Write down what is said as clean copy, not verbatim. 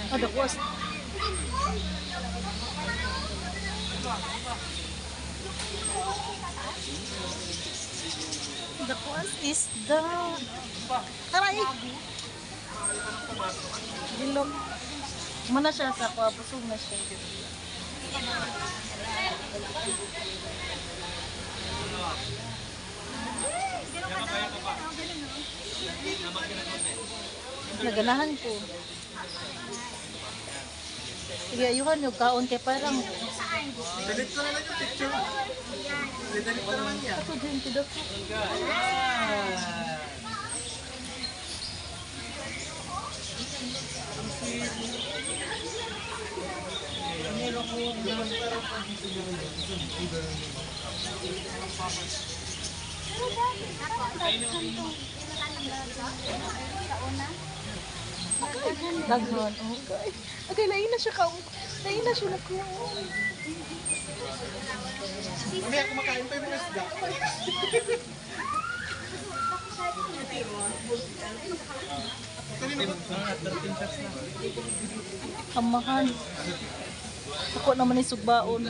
Ada kuas. The kuas is the Aray! Dilog. Mana siya sa busog na siya. Naganahan ko. Sige, ayuhan yung kaon kaya parang Delete ko na lang yung picture. Delete ko naman yan. ako din tidak ko. Daghan. Okay. Okay, lain na siya ka. Lain na siya na ko. Mamaya kumakain pa yung mga isda. Kamahan. Ako naman ni sugbaon.